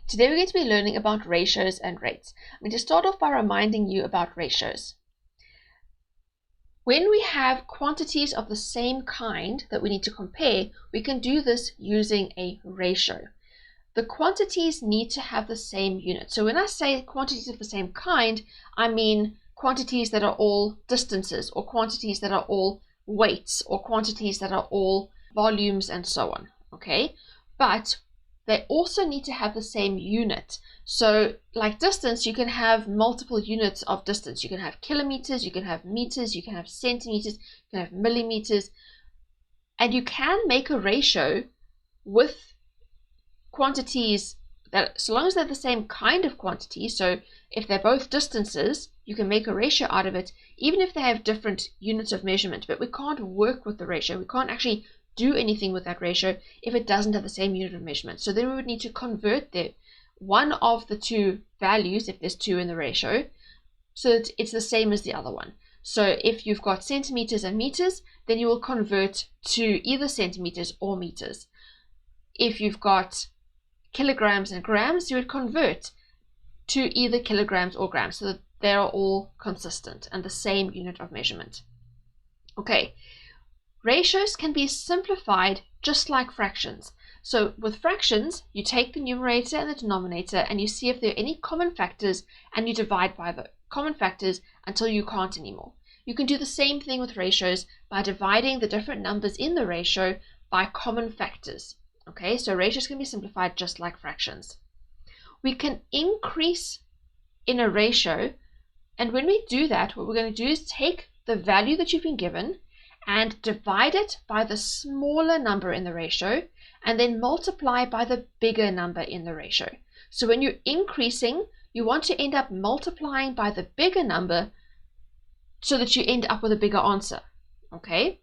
Today we're going to be learning about ratios and rates. I'm going to start off by reminding you about ratios. When we have quantities of the same kind that we need to compare, we can do this using a ratio. The quantities need to have the same unit. So when I say quantities of the same kind, I mean quantities that are all distances, or quantities that are all weights, or quantities that are all volumes, and so on. Okay, but they also need to have the same unit. So like distance, you can have multiple units of distance. You can have kilometers, you can have meters, you can have centimeters, you can have millimeters, and you can make a ratio with quantities that, so long as they're the same kind of quantity. So if they're both distances, you can make a ratio out of it, even if they have different units of measurement. But we can't work with the ratio. We can't actually do anything with that ratio if it doesn't have the same unit of measurement. So then we would need to convert one of the two values, if there's two in the ratio, so that it's the same as the other one. So if you've got centimeters and meters, then you will convert to either centimeters or meters. If you've got kilograms and grams, you would convert to either kilograms or grams, so that they are all consistent and the same unit of measurement. Okay. Ratios can be simplified just like fractions. So with fractions, you take the numerator and the denominator and you see if there are any common factors, and you divide by the common factors until you can't anymore. You can do the same thing with ratios by dividing the different numbers in the ratio by common factors. Okay, so ratios can be simplified just like fractions. We can increase in a ratio, and when we do that, what we're going to do is take the value that you've been given and divide it by the smaller number in the ratio, and then multiply by the bigger number in the ratio. So when you're increasing, you want to end up multiplying by the bigger number so that you end up with a bigger answer. Okay?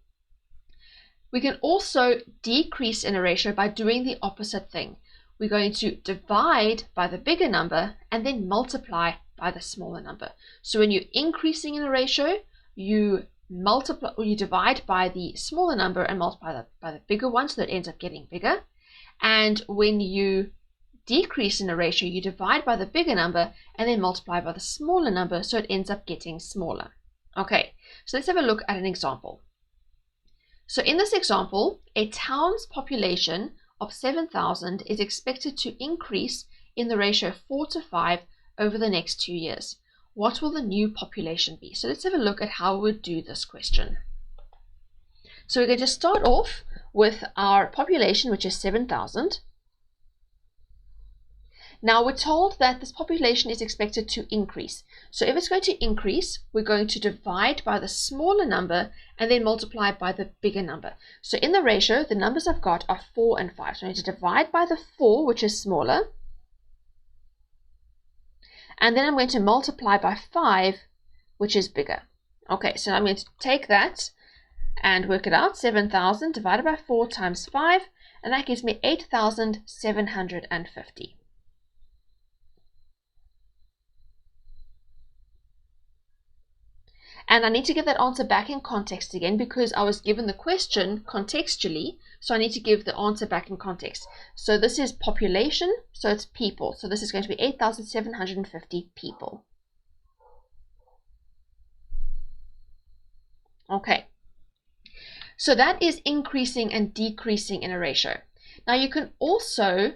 We can also decrease in a ratio by doing the opposite thing. We're going to divide by the bigger number and then multiply by the smaller number. So when you're increasing in a ratio, you multiply, or you divide by the smaller number and multiply by the bigger one, so that it ends up getting bigger. And when you decrease in a ratio, you divide by the bigger number and then multiply by the smaller number, so it ends up getting smaller. Okay, so let's have a look at an example. So in this example, a town's population of 7,000 is expected to increase in the ratio 4:5 over the next 2 years. What will the new population be? So let's have a look at how we would do this question. So we're going to start off with our population, which is 7,000. Now we're told that this population is expected to increase. So if it's going to increase, we're going to divide by the smaller number and then multiply by the bigger number. So in the ratio, the numbers I've got are 4 and 5. So I need to divide by the 4, which is smaller. And then I'm going to multiply by 5, which is bigger. Okay, so I'm going to take that and work it out. 7,000 divided by 4 times 5, and that gives me 8,750. And I need to give that answer back in context again, because I was given the question contextually, so I need to give the answer back in context. So this is population, so it's people. So this is going to be 8,750 people. Okay. So that is increasing and decreasing in a ratio. Now you can also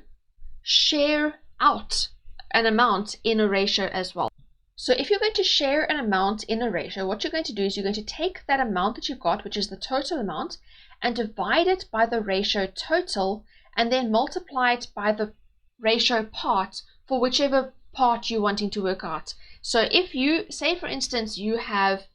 share out an amount in a ratio as well. So if you're going to share an amount in a ratio, what you're going to do is you're going to take that amount that you've got, which is the total amount, and divide it by the ratio total, and then multiply it by the ratio part for whichever part you're wanting to work out. So if you, say for instance, you have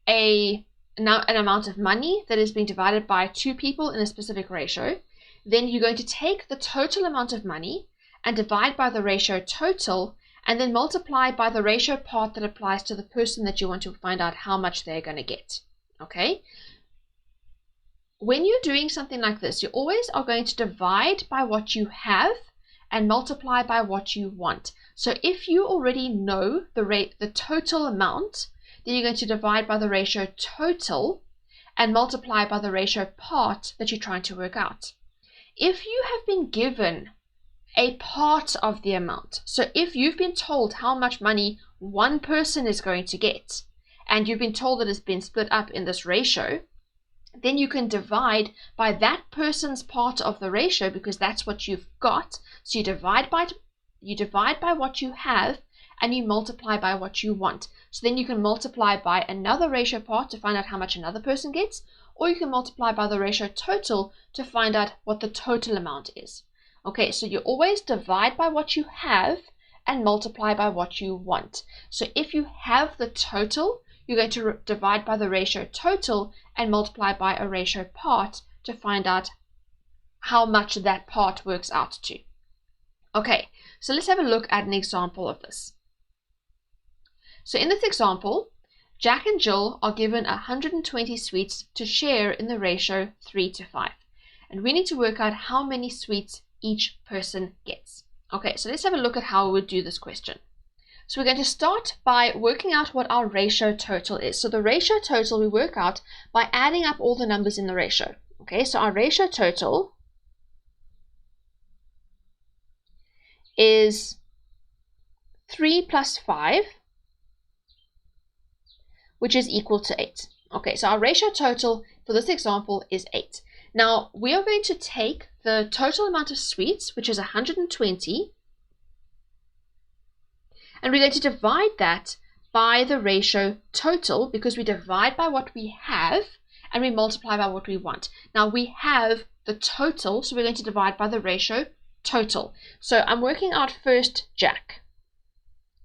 an amount of money that is being divided by 2 people in a specific ratio, then you're going to take the total amount of money and divide by the ratio total, and then multiply by the ratio part that applies to the person that you want to find out how much they're going to get. Okay? When you're doing something like this, you always are going to divide by what you have and multiply by what you want. So if you already know the total amount, then you're going to divide by the ratio total and multiply by the ratio part that you're trying to work out. If you have been given a part of the amount. So if you've been told how much money one person is going to get, and you've been told that it's been split up in this ratio, then you can divide by that person's part of the ratio, because that's what you've got. So you divide by what you have, and you multiply by what you want. So then you can multiply by another ratio part to find out how much another person gets, or you can multiply by the ratio total to find out what the total amount is. Okay, so you always divide by what you have and multiply by what you want. So if you have the total, you're going to divide by the ratio total and multiply by a ratio part to find out how much that part works out to. Okay, so let's have a look at an example of this. So in this example, Jack and Jill are given 120 sweets to share in the ratio 3:5. And we need to work out how many sweets each person gets. Okay, so let's have a look at how we would do this question. So we're going to start by working out what our ratio total is. So the ratio total we work out by adding up all the numbers in the ratio. Okay, so our ratio total is 3 plus 5, which is equal to 8. Okay, so our ratio total for this example is 8. Now, we are going to take the total amount of sweets, which is 120, and we're going to divide that by the ratio total, because we divide by what we have and we multiply by what we want. Now, we have the total, so we're going to divide by the ratio total. So I'm working out first Jack.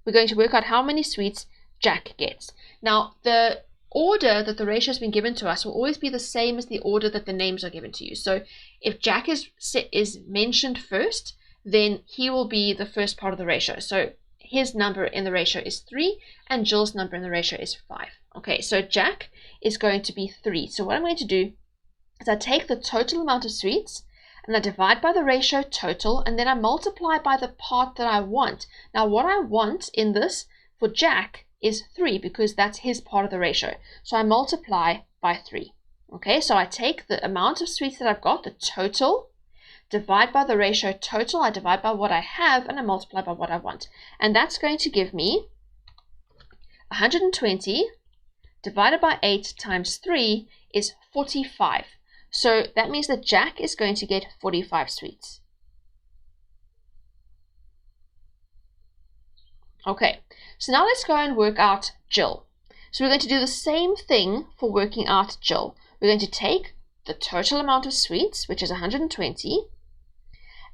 We're going to work out how many sweets Jack gets. Now, the order that the ratio has been given to us will always be the same as the order that the names are given to you. So if Jack is mentioned first, then he will be the first part of the ratio. So his number in the ratio is 3, and Jill's number in the ratio is 5. Okay, so Jack is going to be 3. So what I'm going to do is I take the total amount of sweets, and I divide by the ratio total, and then I multiply by the part that I want. Now, what I want in this for Jack is 3, because that's his part of the ratio. So I multiply by 3. Okay, so I take the amount of sweets that I've got, the total, divide by the ratio total, I divide by what I have, and I multiply by what I want. And that's going to give me 120 divided by 8 times 3 is 45. So that means that Jack is going to get 45 sweets. Okay, so now let's go and work out Jill. So we're going to do the same thing for working out Jill. We're going to take the total amount of sweets, which is 120,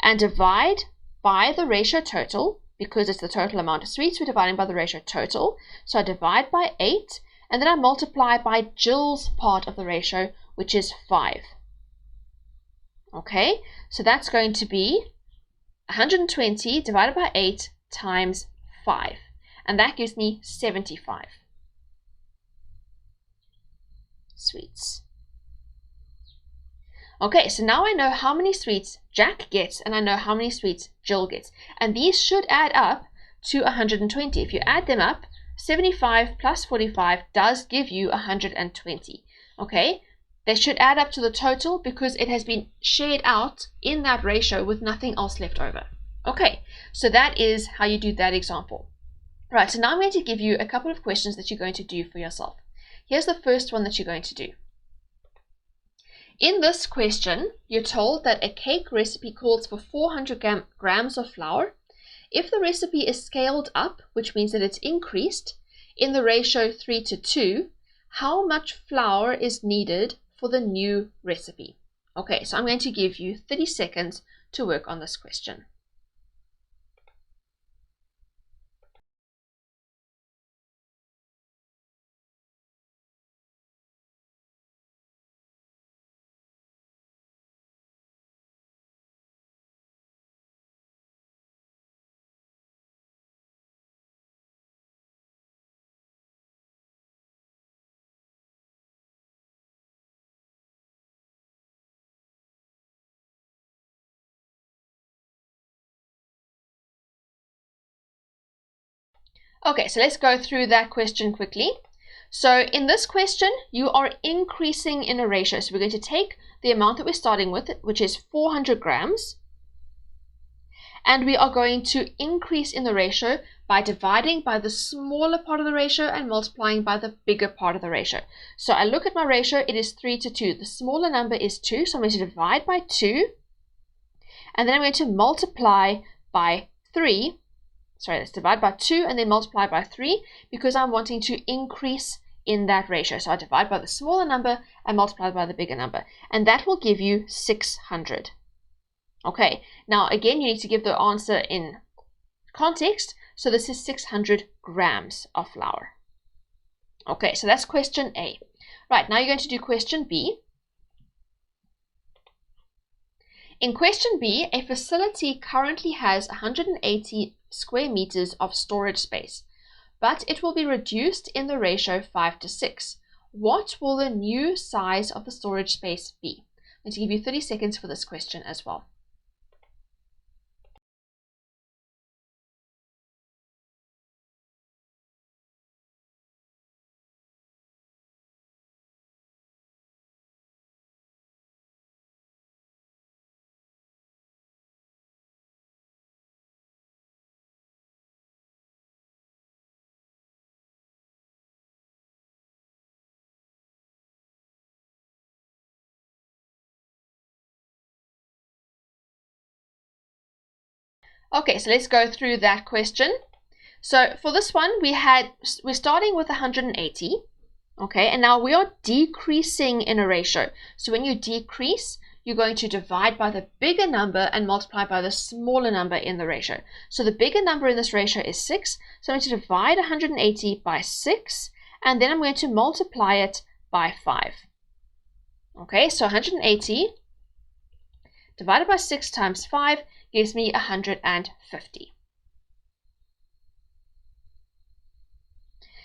and divide by the ratio total, because it's the total amount of sweets, we're dividing by the ratio total. So I divide by 8, and then I multiply by Jill's part of the ratio, which is 5. Okay, so that's going to be 120 divided by 8 times 5, and that gives me 75 sweets. Okay, so now I know how many sweets Jack gets, and I know how many sweets Jill gets, and these should add up to 120. If you add them up, 75 plus 45 does give you 120. Okay, they should add up to the total because it has been shared out in that ratio with nothing else left over. Okay, so that is how you do that example. Right, so now I'm going to give you a couple of questions that you're going to do for yourself. Here's the first one that you're going to do. In this question, you're told that a cake recipe calls for 400 grams of flour. If the recipe is scaled up, which means that it's increased, in the ratio 3:2, how much flour is needed for the new recipe? Okay, so I'm going to give you 30 seconds to work on this question. Okay, so let's go through that question quickly. So in this question, you are increasing in a ratio. So we're going to take the amount that we're starting with, which is 400 grams, And we are going to increase in the ratio by dividing by the smaller part of the ratio and multiplying by the bigger part of the ratio. So I look at my ratio, it is 3 to 2. The smaller number is 2, so I'm going to divide by 2. And then I'm going to multiply by 3. Sorry, let's divide by 2 and then multiply by 3 because I'm wanting to increase in that ratio. So I divide by the smaller number and multiply by the bigger number. And that will give you 600. Okay, now again, you need to give the answer in context. So this is 600 grams of flour. Okay, so that's question A. Right, now you're going to do question B. In question B, a facility currently has 180 square meters of storage space, but it will be reduced in the ratio 5 to 6. What will the new size of the storage space be? I'm going to give you 30 seconds for this question as well. Okay, so let's go through that question. So for this one, we're starting with 180. Okay, and now we are decreasing in a ratio. So when you decrease, you're going to divide by the bigger number and multiply by the smaller number in the ratio. So the bigger number in this ratio is 6. So I'm going to divide 180 by 6, and then I'm going to multiply it by 5. Okay, so 180 divided by 6 times 5 gives me 150.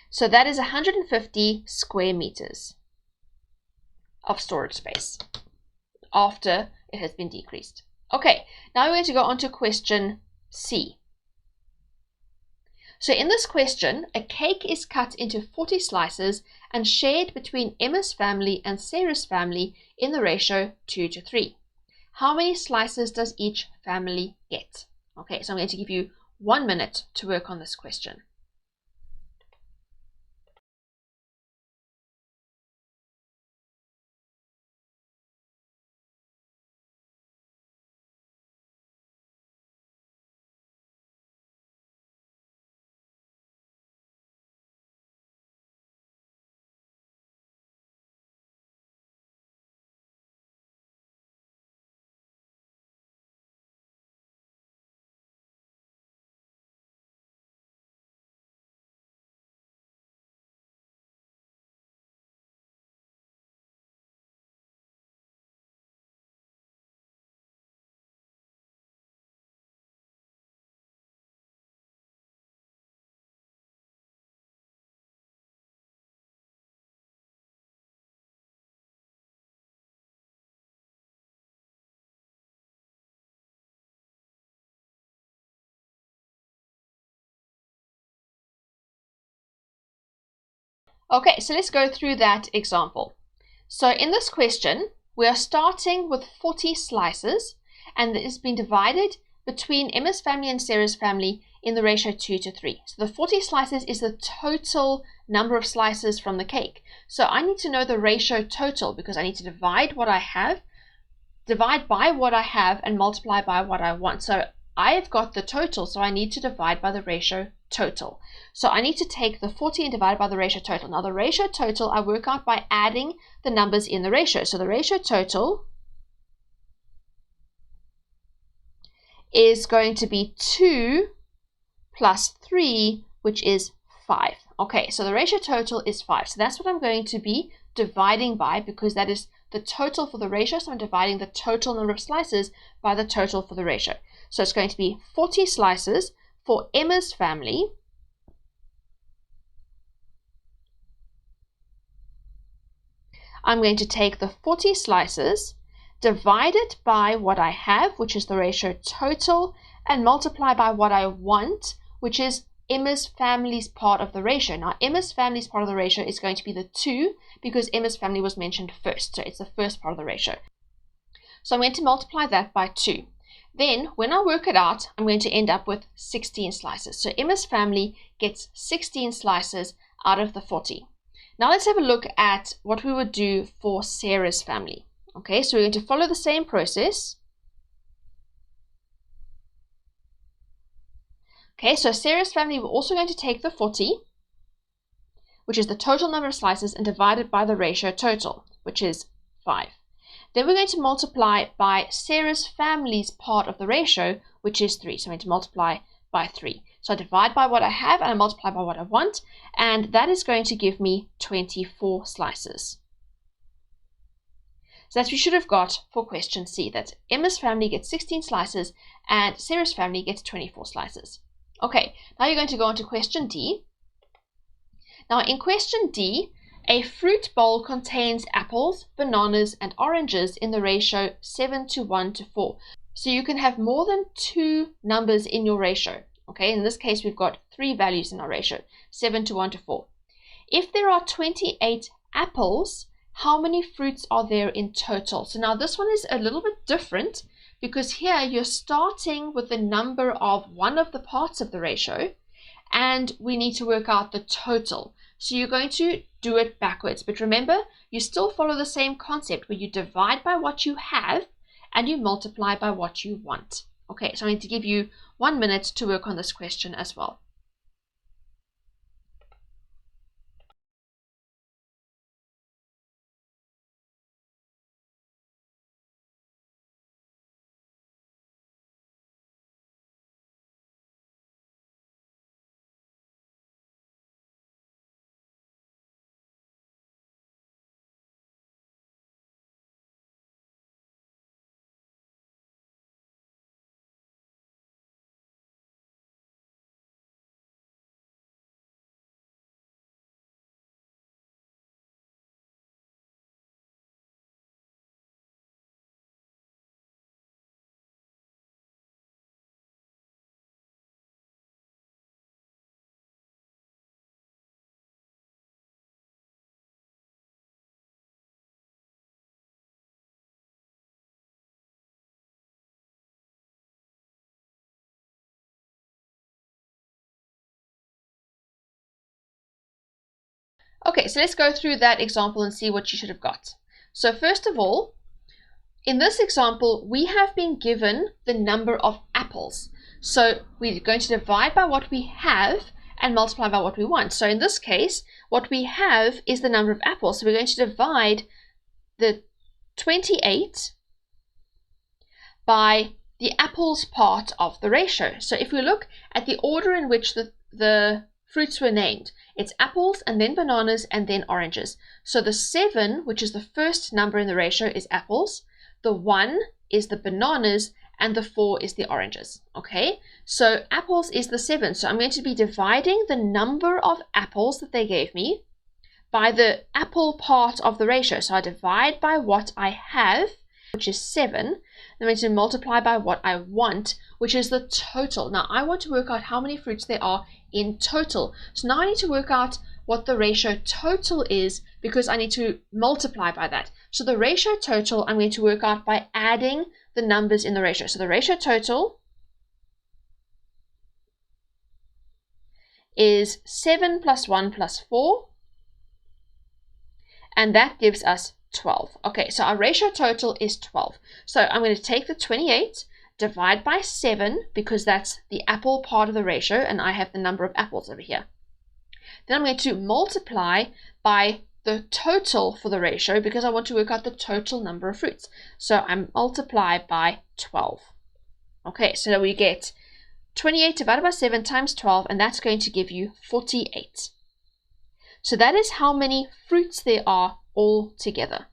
So that is 150 square meters of storage space after it has been decreased. Okay, now we're going to go on to question C. So in this question, a cake is cut into 40 slices and shared between Emma's family and Sarah's family in the ratio 2 to 3. How many slices does each family get? Okay, so I'm going to give you 1 minute to work on this question. Okay, so let's go through that example. So in this question, we are starting with 40 slices, and it's been divided between Emma's family and Sarah's family in the ratio 2 to 3. So the 40 slices is the total number of slices from the cake. So I need to know the ratio total because I need to divide by what I have and multiply by what I want. So I have got the total, so I need to divide by the ratio total. So I need to take the 40 and divide by the ratio total. Now the ratio total I work out by adding the numbers in the ratio. So the ratio total is going to be 2 plus 3, which is 5. Okay, so the ratio total is 5. So that's what I'm going to be dividing by because that is the total for the ratio. So I'm dividing the total number of slices by the total for the ratio. So it's going to be 40 slices for Emma's family. I'm going to take the 40 slices, divide it by what I have, which is the ratio total, and multiply by what I want, which is Emma's family's part of the ratio. Now, Emma's family's part of the ratio is going to be the 2 because Emma's family was mentioned first. So it's the first part of the ratio. So I'm going to multiply that by 2. Then when I work it out, I'm going to end up with 16 slices. So Emma's family gets 16 slices out of the 40. Now let's have a look at what we would do for Sarah's family. Okay, so we're going to follow the same process. Okay, so Sarah's family, we're also going to take the 40, which is the total number of slices, and divide it by the ratio total, which is 5. Then we're going to multiply by Sarah's family's part of the ratio, which is 3. So I'm going to multiply by 3. So I divide by what I have and I multiply by what I want, and that is going to give me 24 slices. So that's what you should have got for question C, that Emma's family gets 16 slices and Sarah's family gets 24 slices. Okay, now you're going to go on to question D. Now in question D, a fruit bowl contains apples, bananas, and oranges in the ratio 7:1:4. So you can have more than 2 numbers in your ratio. Okay, in this case, we've got 3 values in our ratio, 7:1:4. If there are 28 apples, how many fruits are there in total? So now this one is a little bit different, because here you're starting with the number of one of the parts of the ratio, and we need to work out the total. So you're going to do it backwards. But remember, you still follow the same concept where you divide by what you have and you multiply by what you want. Okay, so I need to give you 1 minute to work on this question as well. Okay, so let's go through that example and see what you should have got. So first of all, in this example, we have been given the number of apples. So we're going to divide by what we have and multiply by what we want. So in this case, what we have is the number of apples. So we're going to divide the 28 by the apples part of the ratio. So if we look at the order in which the fruits were named, it's apples and then bananas and then oranges. So the 7, which is the first number in the ratio, is apples. The 1 is the bananas, and the 4 is the oranges. Okay, so apples is the 7. So I'm going to be dividing the number of apples that they gave me by the apple part of the ratio. So I divide by what I have, which is 7. I'm going to multiply by what I want, which is the total. Now I want to work out how many fruits there are in total. So now I need to work out what the ratio total is, because I need to multiply by that. So the ratio total I'm going to work out by adding the numbers in the ratio. So the ratio total is 7 plus 1 plus 4, and that gives us 12. Okay, so our ratio total is 12. So I'm going to take the 28, divide by 7, because that's the apple part of the ratio, and I have the number of apples over here. Then I'm going to multiply by the total for the ratio, because I want to work out the total number of fruits. So I multiply by 12. Okay, so we get 28 divided by 7 times 12, and that's going to give you 48. So that is how many fruits there are all together.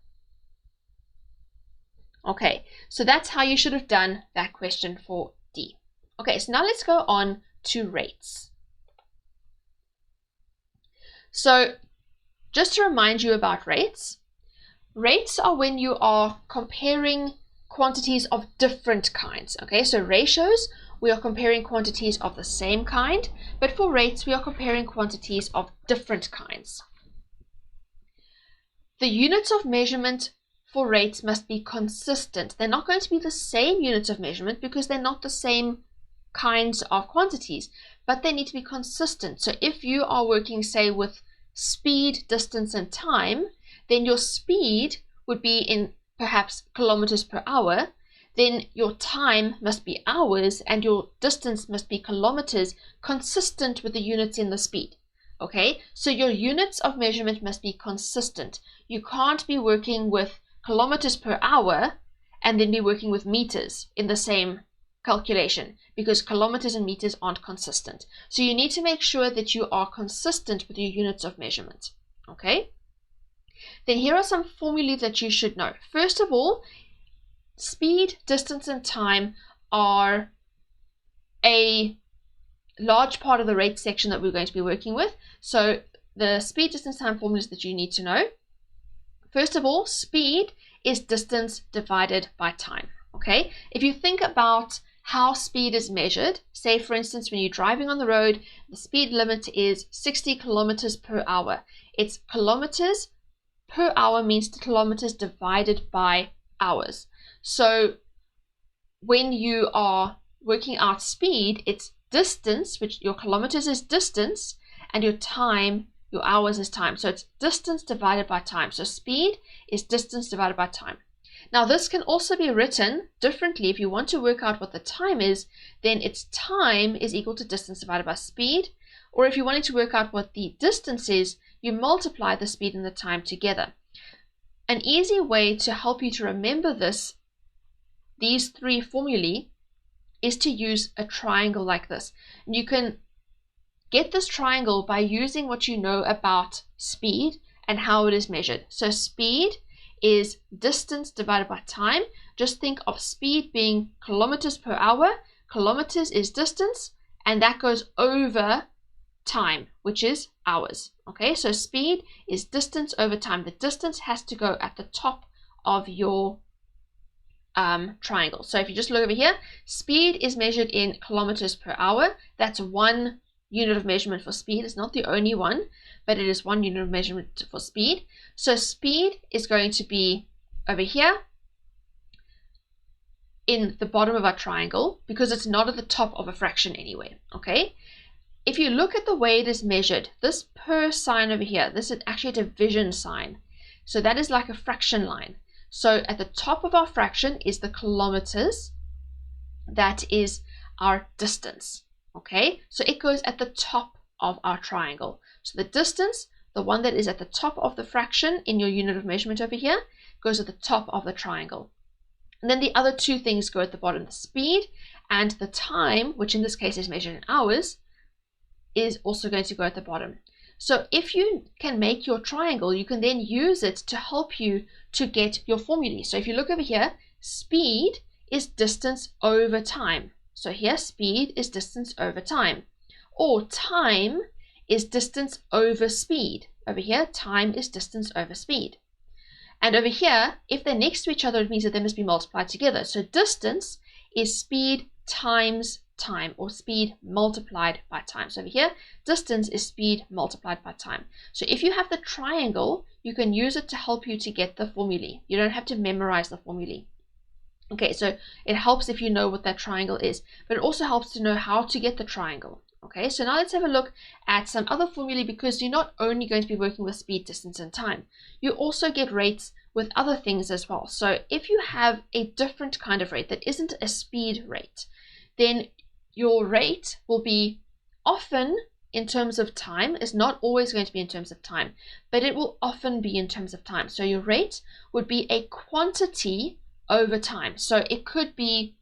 Okay, so that's how you should have done that question for D. Okay, so now let's go on to rates. So just to remind you about rates, rates are when you are comparing quantities of different kinds. Okay, so ratios, we are comparing quantities of the same kind, but for rates, we are comparing quantities of different kinds. The units of measurement for rates must be consistent. They're not going to be the same units of measurement because they're not the same kinds of quantities, but they need to be consistent. So if you are working, say, with speed, distance, and time, then your speed would be in perhaps kilometers per hour, then your time must be hours and your distance must be kilometers, consistent with the units in the speed. Okay, so your units of measurement must be consistent. You can't be working with kilometers per hour and then be working with meters in the same calculation, because kilometers and meters aren't consistent. So you need to make sure that you are consistent with your units of measurement. Okay, then here are some formulae that you should know. First of all, speed, distance, and time are a large part of the rate section that we're going to be working with. So the speed, distance, time formulas that you need to know. First of all, speed is distance divided by time. Okay, if you think about how speed is measured, say for instance when you're driving on the road, the speed limit is 60 kilometers per hour. It's kilometers per hour means kilometers divided by hours. So when you are working out speed, it's distance, which your kilometers is distance, and your time, your hours is time. So it's distance divided by time. So speed is distance divided by time. Now this can also be written differently. If you want to work out what the time is, then it's time is equal to distance divided by speed. Or if you wanted to work out what the distance is, you multiply the speed and the time together. An easy way to help you to remember these three formulae is to use a triangle like this. And you can get this triangle by using what you know about speed and how it is measured. So speed is distance divided by time. Just think of speed being kilometers per hour. Kilometers is distance, and that goes over time, which is hours. Okay, so speed is distance over time. The distance has to go at the top of your triangle. So if you just look over here, speed is measured in kilometers per hour. That's one unit of measurement for speed. It's not the only one, but it is one unit of measurement for speed. So speed is going to be over here in the bottom of our triangle because it's not at the top of a fraction anyway. Okay, if you look at the way it is measured, this per sign over here, this is actually a division sign. So that is like a fraction line. So at the top of our fraction is the kilometers. That is our distance. Okay, so it goes at the top of our triangle. So the distance, the one that is at the top of the fraction in your unit of measurement over here, goes at the top of the triangle. And then the other two things go at the bottom. The speed and the time, which in this case is measured in hours, is also going to go at the bottom. So if you can make your triangle, you can then use it to help you to get your formulae. So if you look over here, speed is distance over time. So here, speed is distance over time. Or time is distance over speed. Over here, time is distance over speed. And over here, if they're next to each other, it means that they must be multiplied together. So distance is speed times time, or speed multiplied by time. So over here, distance is speed multiplied by time. So if you have the triangle, you can use it to help you to get the formulae. You don't have to memorize the formulae. Okay, so it helps if you know what that triangle is, but it also helps to know how to get the triangle. Okay, so now let's have a look at some other formulae, because you're not only going to be working with speed, distance, and time. You also get rates with other things as well. So if you have a different kind of rate that isn't a speed rate, then your rate will be often in terms of time. It's not always going to be in terms of time, but it will often be in terms of time. So your rate would be a quantity over time. So it could be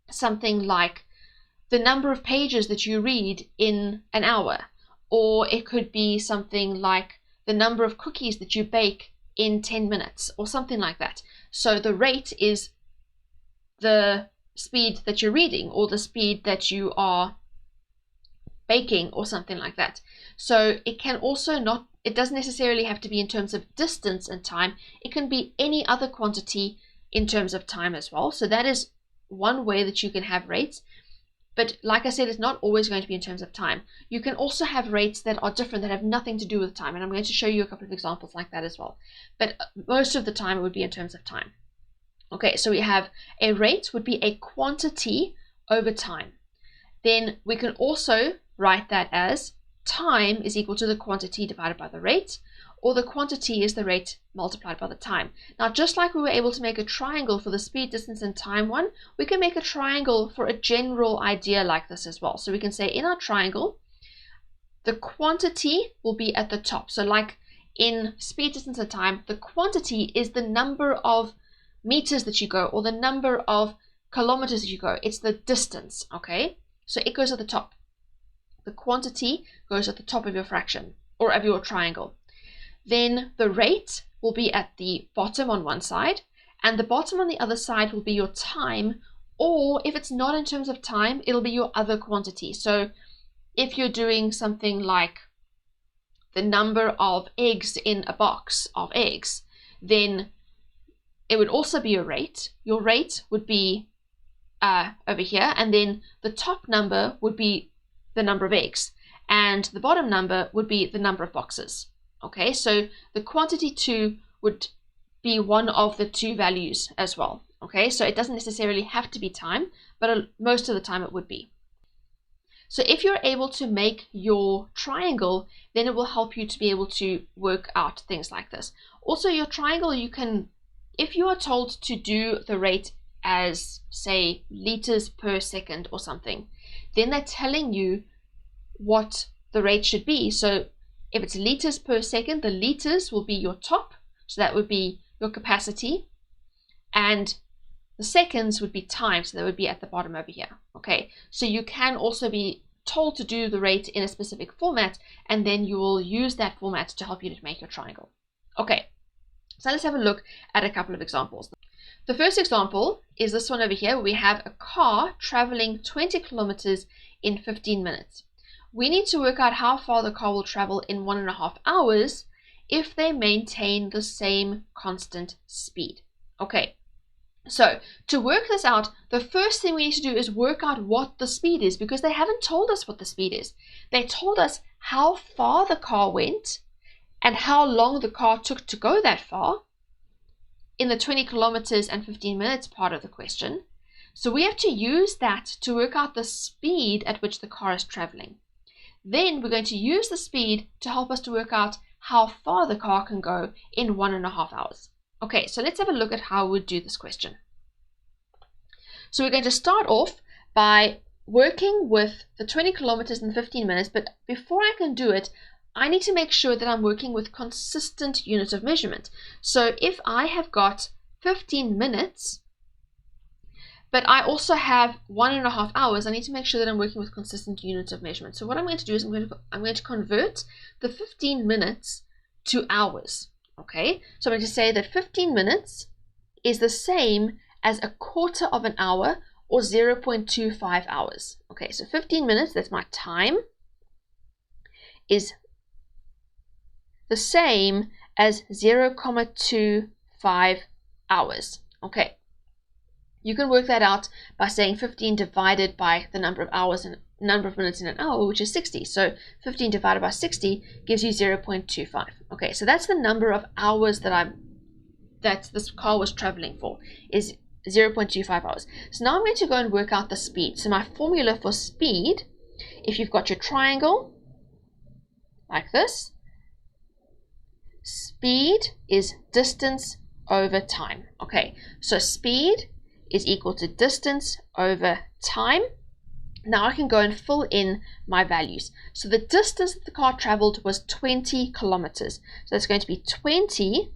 something like the number of pages that you read in an hour, or it could be something like the number of cookies that you bake in 10 minutes, or something like that. So the rate is the speed that you're reading, or the speed that you are baking, or something like that. So it can also not, it doesn't necessarily have to be in terms of distance and time. It can be any other quantity in terms of time as well. So that is one way that you can have rates. But like I said, it's not always going to be in terms of time. You can also have rates that are different, that have nothing to do with time. And I'm going to show you a couple of examples like that as well. But most of the time it would be in terms of time. Okay, so we have a rate would be a quantity over time. Then we can also write that as time is equal to the quantity divided by the rate, or the quantity is the rate multiplied by the time. Now, just like we were able to make a triangle for the speed, distance, and time one, we can make a triangle for a general idea like this as well. So we can say in our triangle, the quantity will be at the top. So like in speed, distance, and time, the quantity is the number of meters that you go, or the number of kilometers that you go. It's the distance, okay? So it goes at the top. The quantity goes at the top of your fraction, or of your triangle. Then the rate will be at the bottom on one side, and the bottom on the other side will be your time, or if it's not in terms of time, it'll be your other quantity. So if you're doing something like the number of eggs in a box of eggs, then it would also be a rate. Your rate would be over here, and then the top number would be the number of eggs, and the bottom number would be the number of boxes. Okay, so the quantity 2 would be one of the two values as well. Okay, so it doesn't necessarily have to be time, but most of the time it would be. So if you're able to make your triangle, then it will help you to be able to work out things like this. Also, your triangle, you can, if you are told to do the rate as, say, liters per second or something, then they're telling you what the rate should be. So if it's liters per second, the liters will be your top, so that would be your capacity, and the seconds would be time, so that would be at the bottom over here. Okay, so you can also be told to do the rate in a specific format, and then you will use that format to help you to make your triangle. Okay, so let's have a look at a couple of examples. The first example is this one over here, where we have a car traveling 20 kilometers in 15 minutes. We need to work out how far the car will travel in 1.5 hours if they maintain the same constant speed. Okay, so to work this out, the first thing we need to do is work out what the speed is, because they haven't told us what the speed is. They told us how far the car went and how long the car took to go that far in the 20 kilometers and 15 minutes part of the question. So we have to use that to work out the speed at which the car is traveling. Then we're going to use the speed to help us to work out how far the car can go in 1.5 hours. Okay, so let's have a look at how we do this question. So we're going to start off by working with the 20 kilometers in 15 minutes, but before I can do it, I need to make sure that I'm working with consistent units of measurement. So if I have got 15 minutes, but I also have 1.5 hours, I need to make sure that I'm working with consistent units of measurement. So what I'm going to do is I'm going to convert the 15 minutes to hours. Okay, so I'm going to say that 15 minutes is the same as a quarter of an hour, or 0.25 hours. Okay, so 15 minutes, that's my time, is the same as 0.25 hours. Okay. You can work that out by saying 15 divided by the number of hours and number of minutes in an hour, which is 60. So 15 divided by 60 gives you 0.25. Okay, so that's the number of hours that this car was traveling for, is 0.25 hours. So now I'm going to go and work out the speed. So my formula for speed, if you've got your triangle like this, speed is distance over time. Okay, so speed is equal to distance over time. Now I can go and fill in my values. So the distance that the car traveled was 20 kilometers. So that's going to be 20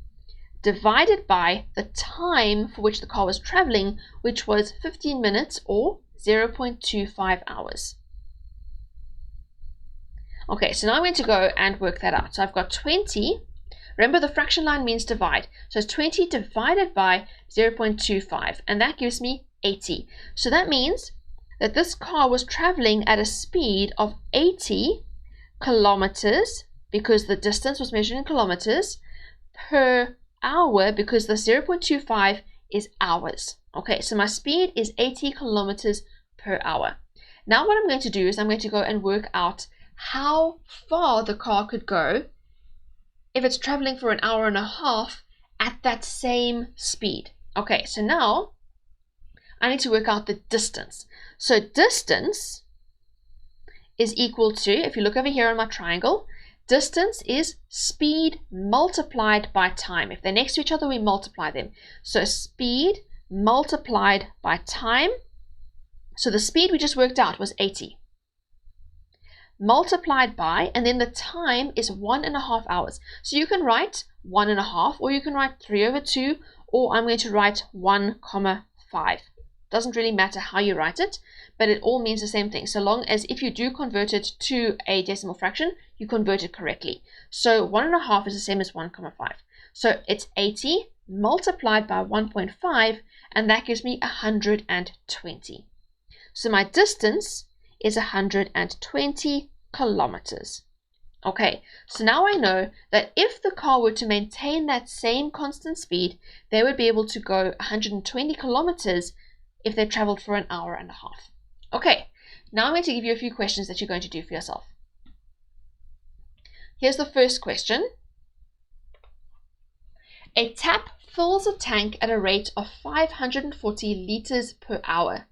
divided by the time for which the car was traveling, which was 15 minutes or 0.25 hours. Okay, so now I'm going to go and work that out. So I've got 20. Remember, the fraction line means divide. So it's 20 divided by 0.25, and that gives me 80. So that means that this car was traveling at a speed of 80 kilometers, because the distance was measured in kilometers, per hour, because the 0.25 is hours. Okay, so my speed is 80 kilometers per hour. Now what I'm going to do is I'm going to go and work out how far the car could go if it's traveling for an hour and a half at that same speed. Okay, so now I need to work out the distance. So distance is equal to, if you look over here on my triangle, distance is speed multiplied by time. If they're next to each other, we multiply them. So speed multiplied by time. So the speed we just worked out was 80. Multiplied by, and then the time is 1.5 hours. So you can write 1.5, or you can write 3/2, or I'm going to write 1,5. Doesn't really matter how you write it, but it all means the same thing. So long as if you do convert it to a decimal fraction, you convert it correctly. So 1.5 is the same as 1,5. So it's 80 multiplied by 1.5, and that gives me 120. So my distance is 120 kilometers. Okay, so now I know that if the car were to maintain that same constant speed, they would be able to go 120 kilometers if they traveled for an hour and a half. Okay, now I'm going to give you a few questions that you're going to do for yourself. Here's the first question. A tap fills a tank at a rate of 540 liters per hour.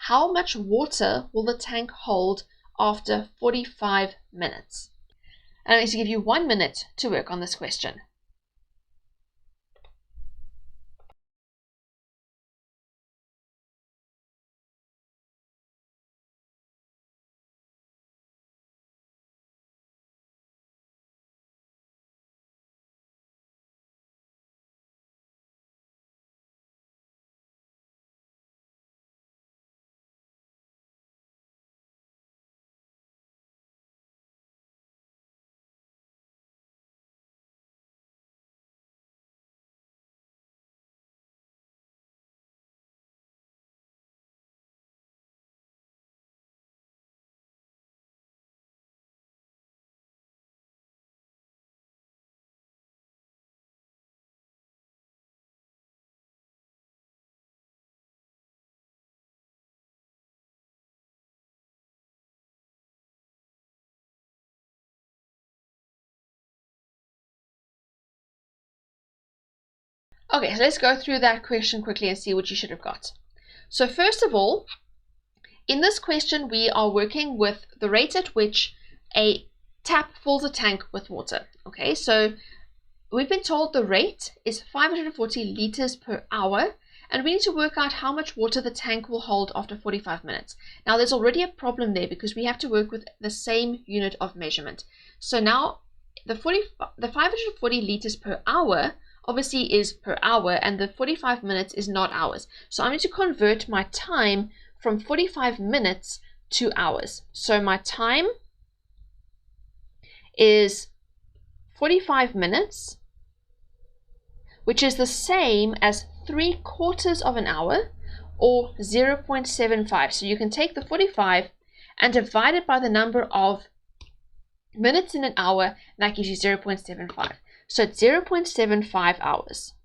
How much water will the tank hold after 45 minutes? And I'm going to give you 1 minute to work on this question. Okay, so let's go through that question quickly and see what you should have got. So first of all, in this question, we are working with the rate at which a tap fills a tank with water. Okay, so we've been told the rate is 540 liters per hour, and we need to work out how much water the tank will hold after 45 minutes. Now, there's already a problem there because we have to work with the same unit of measurement. So now, the 540 liters per hour obviously is per hour, and the 45 minutes is not hours. So I'm going to convert my time from 45 minutes to hours. So my time is 45 minutes, which is the same as 3/4 of an hour, or 0.75. So you can take the 45 and divide it by the number of minutes in an hour, and that gives you 0.75. So it's 0.75 hours.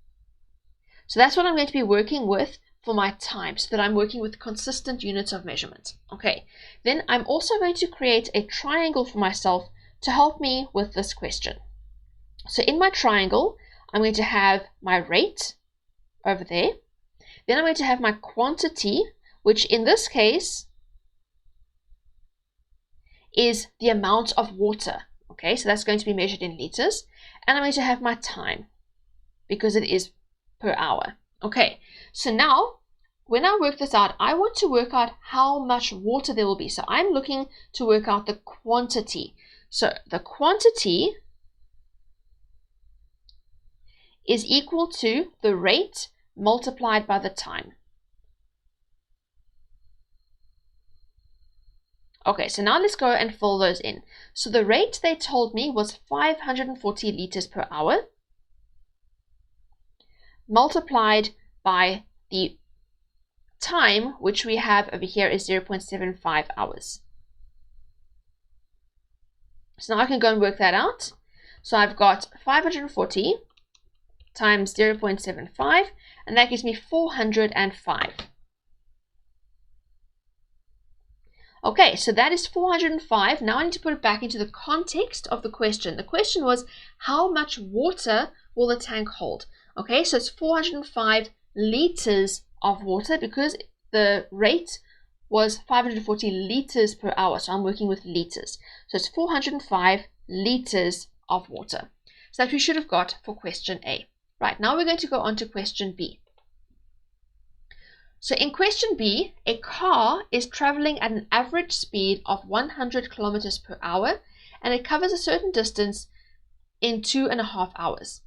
So that's what I'm going to be working with for my time, so that I'm working with consistent units of measurement. Okay, then I'm also going to create a triangle for myself to help me with this question. So in my triangle, I'm going to have my rate over there. Then I'm going to have my quantity, which in this case is the amount of water. Okay, so that's going to be measured in liters. And I'm going to have my time, because it is per hour. Okay, so now when I work this out, I want to work out how much water there will be. So I'm looking to work out the quantity. So the quantity is equal to the rate multiplied by the time. Okay, so now let's go and fill those in. So the rate they told me was 540 liters per hour, multiplied by the time, which we have over here is 0.75 hours. So now I can go and work that out. So I've got 540 times 0.75, and that gives me 405. Okay, so that is 405. Now I need to put it back into the context of the question. The question was, how much water will the tank hold? Okay, so it's 405 liters of water because the rate was 540 liters per hour. So I'm working with liters. So it's 405 liters of water. So that we should have got for question A. Right, now we're going to go on to question B. So in question B, a car is traveling at an average speed of 100 kilometers per hour, and it covers a certain distance in 2.5 hours.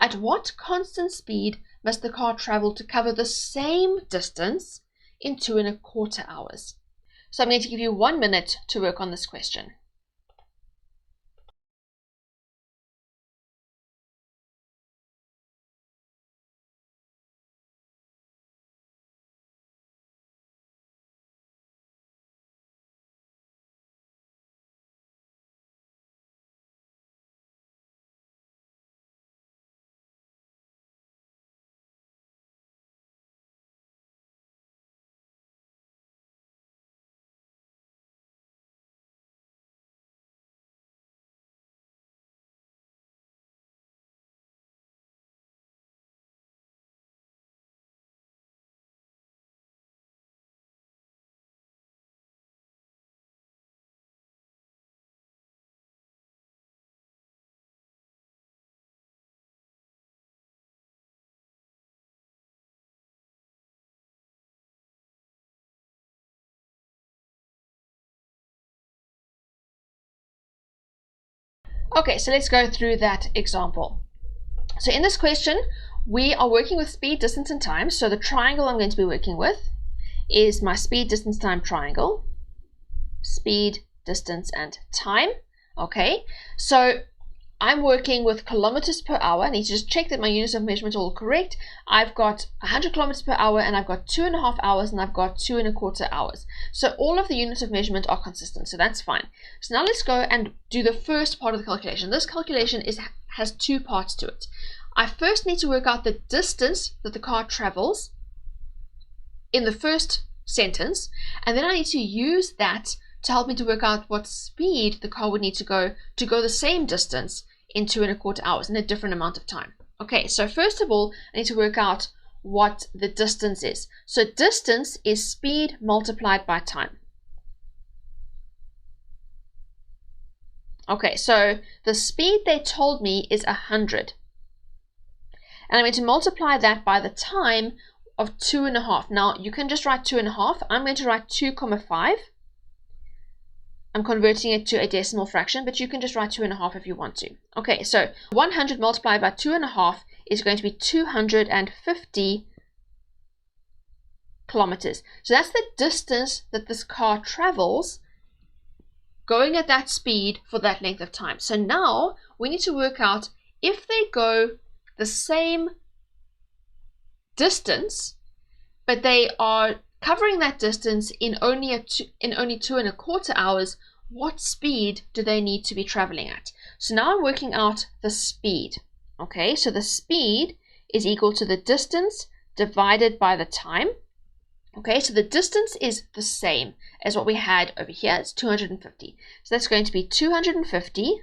At what constant speed must the car travel to cover the same distance in 2.25 hours? So I'm going to give you 1 minute to work on this question. Okay, so let's go through that example. So in this question, we are working with speed, distance, and time. So the triangle I'm going to be working with is my speed, distance, time triangle. Speed, distance, and time. Okay, so I'm working with kilometers per hour. I need to just check that my units of measurement are all correct. I've got 100 kilometers per hour, and I've got 2.5 hours, and I've got 2.25 hours. So all of the units of measurement are consistent, so that's fine. So now let's go and do the first part of the calculation. This calculation has two parts to it. I first need to work out the distance that the car travels in the first sentence, and then I need to use that to help me to work out what speed the car would need to go the same distance in 2.25 hours in a different amount of time. Okay, so first of all, I need to work out what the distance is. So distance is speed multiplied by time. Okay, so the speed they told me is 100. And I'm going to multiply that by the time of 2.5. Now, you can just write 2.5. I'm going to write 2,5. I'm converting it to a decimal fraction, but you can just write 2.5 if you want to. Okay, so 100 multiplied by 2.5 is going to be 250 kilometers. So that's the distance that this car travels going at that speed for that length of time. So now we need to work out if they go the same distance, but they are covering that distance in only 2.25 hours, what speed do they need to be traveling at? So now I'm working out the speed. Okay, so the speed is equal to the distance divided by the time. Okay, so the distance is the same as what we had over here. It's 250. So that's going to be 250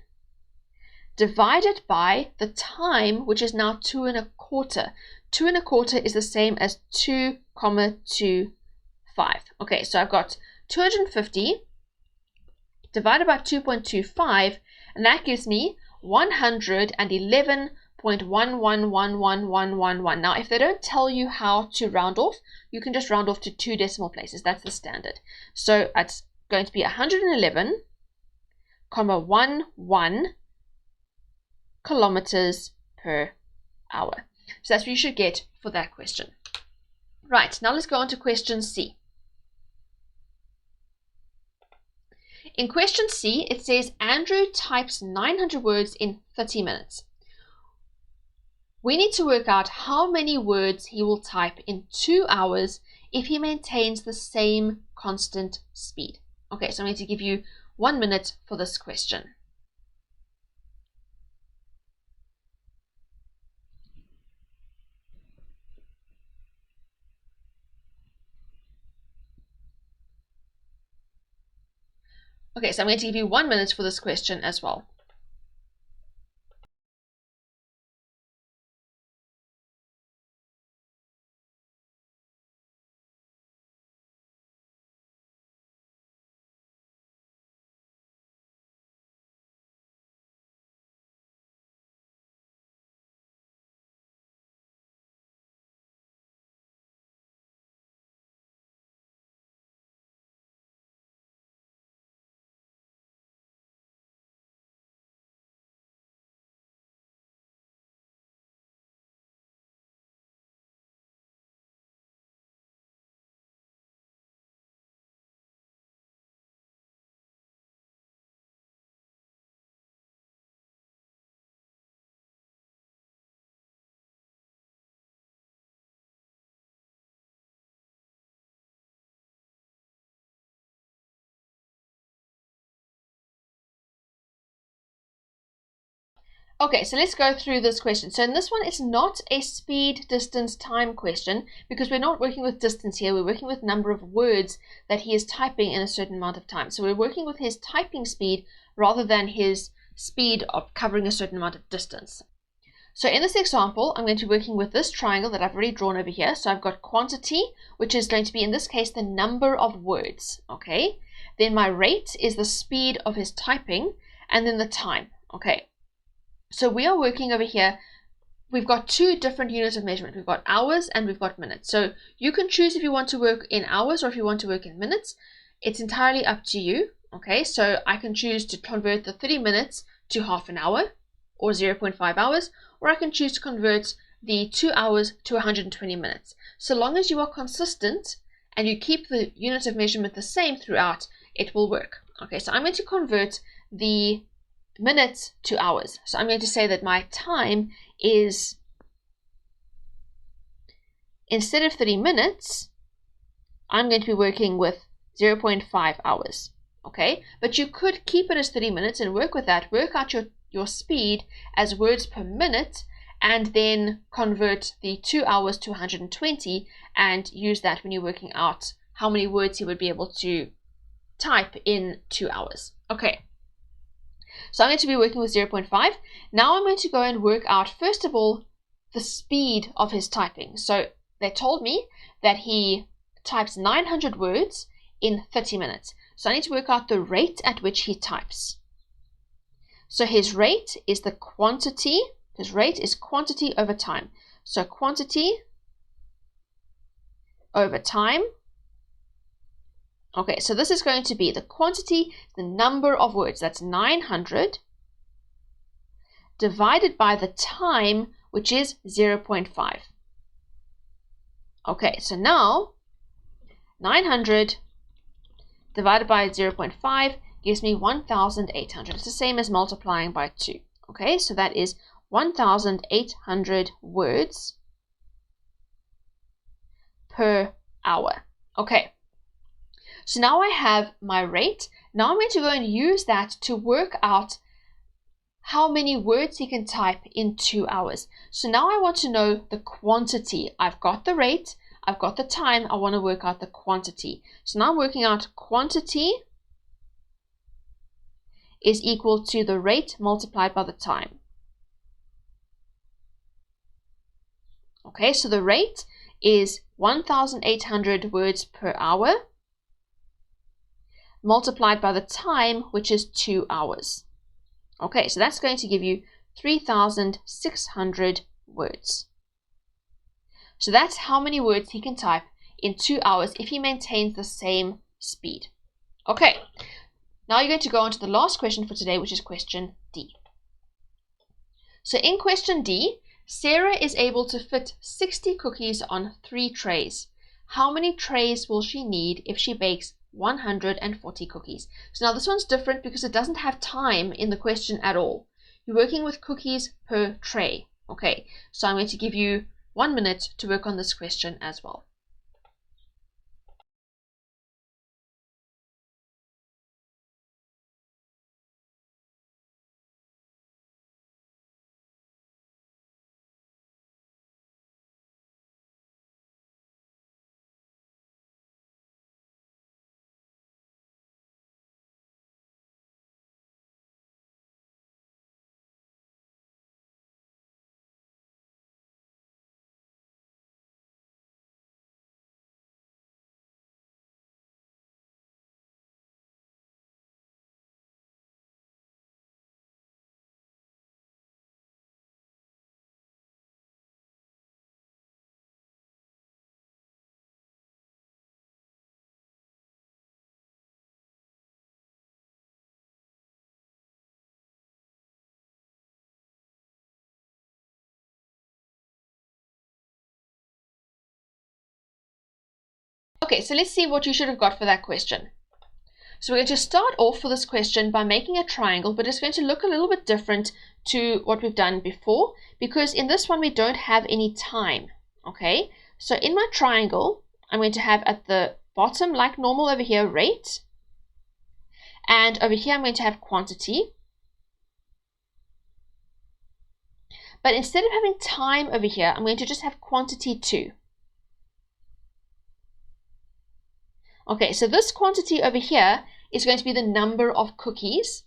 divided by the time, which is now 2.25. 2.25 is the same as 2,25. Okay, so I've got 250 divided by 2.25, and that gives me 111.111111. Now, if they don't tell you how to round off, you can just round off to 2 decimal places. That's the standard. So it's going to be 111,11 kilometers per hour. So that's what you should get for that question. Right, now let's go on to question C. In question C, it says Andrew types 900 words in 30 minutes. We need to work out how many words he will type in 2 hours if he maintains the same constant speed. Okay, so I'm going to give you 1 minute for this question. Okay, so I'm going to give you 1 minute for this question as well. Okay, so let's go through this question. So in this one, it's not a speed, distance, time question because we're not working with distance here. We're working with number of words that he is typing in a certain amount of time. So we're working with his typing speed rather than his speed of covering a certain amount of distance. So in this example, I'm going to be working with this triangle that I've already drawn over here. So I've got quantity, which is going to be, in this case, the number of words, okay? Then my rate is the speed of his typing, and then the time, okay? So we are working over here, we've got two different units of measurement. We've got hours and we've got minutes. So you can choose if you want to work in hours or if you want to work in minutes. It's entirely up to you, okay? So I can choose to convert the 30 minutes to half an hour or 0.5 hours, or I can choose to convert the 2 hours to 120 minutes. So long as you are consistent and you keep the units of measurement the same throughout, it will work. Okay, so I'm going to convert the minutes to hours. So I'm going to say that my time is, instead of 30 minutes, I'm going to be working with 0.5 hours. Okay, but you could keep it as 30 minutes and work with that, work out your speed as words per minute, and then convert the 2 hours to 120 and use that when you're working out how many words you would be able to type in 2 hours. Okay. So I'm going to be working with 0.5. Now I'm going to go and work out, first of all, the speed of his typing. So they told me that he types 900 words in 30 minutes. So I need to work out the rate at which he types. So his rate is the quantity. His rate is quantity over time. So quantity over time. Okay, so this is going to be the quantity, the number of words, that's 900, divided by the time, which is 0.5. Okay, so now 900 divided by 0.5 gives me 1,800. It's the same as multiplying by 2. Okay, so that is 1,800 words per hour. Okay. So now I have my rate. Now I'm going to go and use that to work out how many words he can type in 2 hours. So now I want to know the quantity. I've got the rate, I've got the time, I want to work out the quantity. So now I'm working out quantity is equal to the rate multiplied by the time. Okay, so the rate is 1,800 words per hour, multiplied by the time, which is 2 hours. Okay, so that's going to give you 3,600 words. So that's how many words he can type in 2 hours if he maintains the same speed. Okay, now you're going to go on to the last question for today, which is question D. So in question D, Sarah is able to fit 60 cookies on 3 trays. How many trays will she need if she bakes 140 cookies? So now this one's different because it doesn't have time in the question at all. You're working with cookies per tray. Okay, so I'm going to give you 1 minute to work on this question as well. Okay, so let's see what you should have got for that question. So we're going to start off for this question by making a triangle, but it's going to look a little bit different to what we've done before, because in this one we don't have any time. Okay, so in my triangle, I'm going to have at the bottom, like normal over here, rate, and over here I'm going to have quantity. But instead of having time over here, I'm going to just have quantity 2. Okay, so this quantity over here is going to be the number of cookies,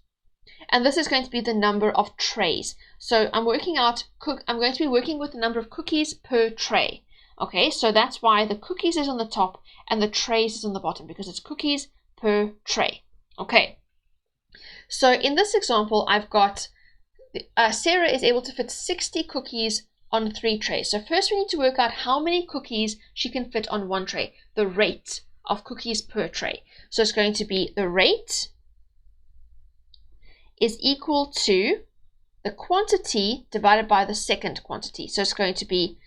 and this is going to be the number of trays. So I'm going to be working with the number of cookies per tray. Okay, so that's why the cookies is on the top and the trays is on the bottom, because it's cookies per tray. Okay, so in this example, I've got Sarah is able to fit 60 cookies on 3 trays. So first we need to work out how many cookies she can fit on 1 tray, the rate of cookies per tray. So it's going to be the rate is equal to the quantity divided by the second quantity. So it's going to be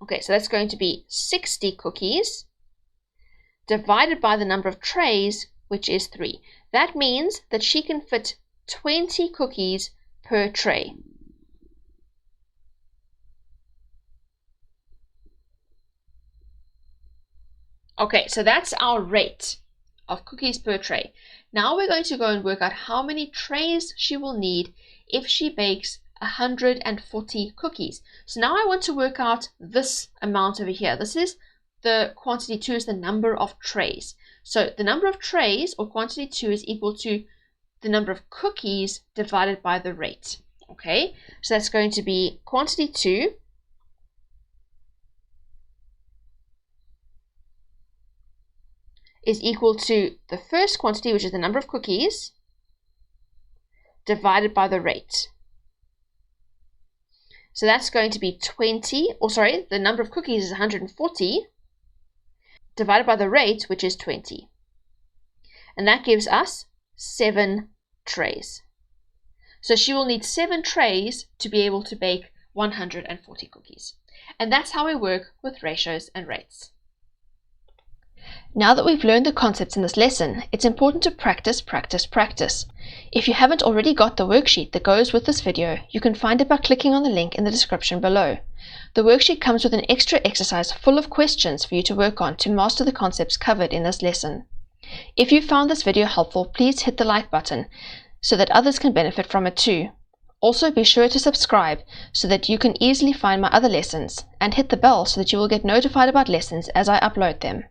okay, so that's going to be 60 cookies divided by the number of trays, which is 3. That means that she can fit 20 cookies per tray. Okay, so that's our rate of cookies per tray. Now we're going to go and work out how many trays she will need if she bakes 140 cookies. So now I want to work out this amount over here. This is the quantity 2, is the number of trays. So the number of trays, or quantity 2, is equal to the number of cookies divided by the rate. Okay, so that's going to be quantity 2 is equal to the first quantity, which is the number of cookies, divided by the rate. So that's going to be 20, or sorry, the number of cookies is 140, divided by the rate, which is 20. And that gives us 7 trays. So she will need 7 trays to be able to bake 140 cookies. And that's how we work with ratios and rates. Now that we've learned the concepts in this lesson, it's important to practice, practice, practice. If you haven't already got the worksheet that goes with this video, you can find it by clicking on the link in the description below. The worksheet comes with an extra exercise full of questions for you to work on to master the concepts covered in this lesson. If you found this video helpful, please hit the like button so that others can benefit from it too. Also, be sure to subscribe so that you can easily find my other lessons, and hit the bell so that you will get notified about lessons as I upload them.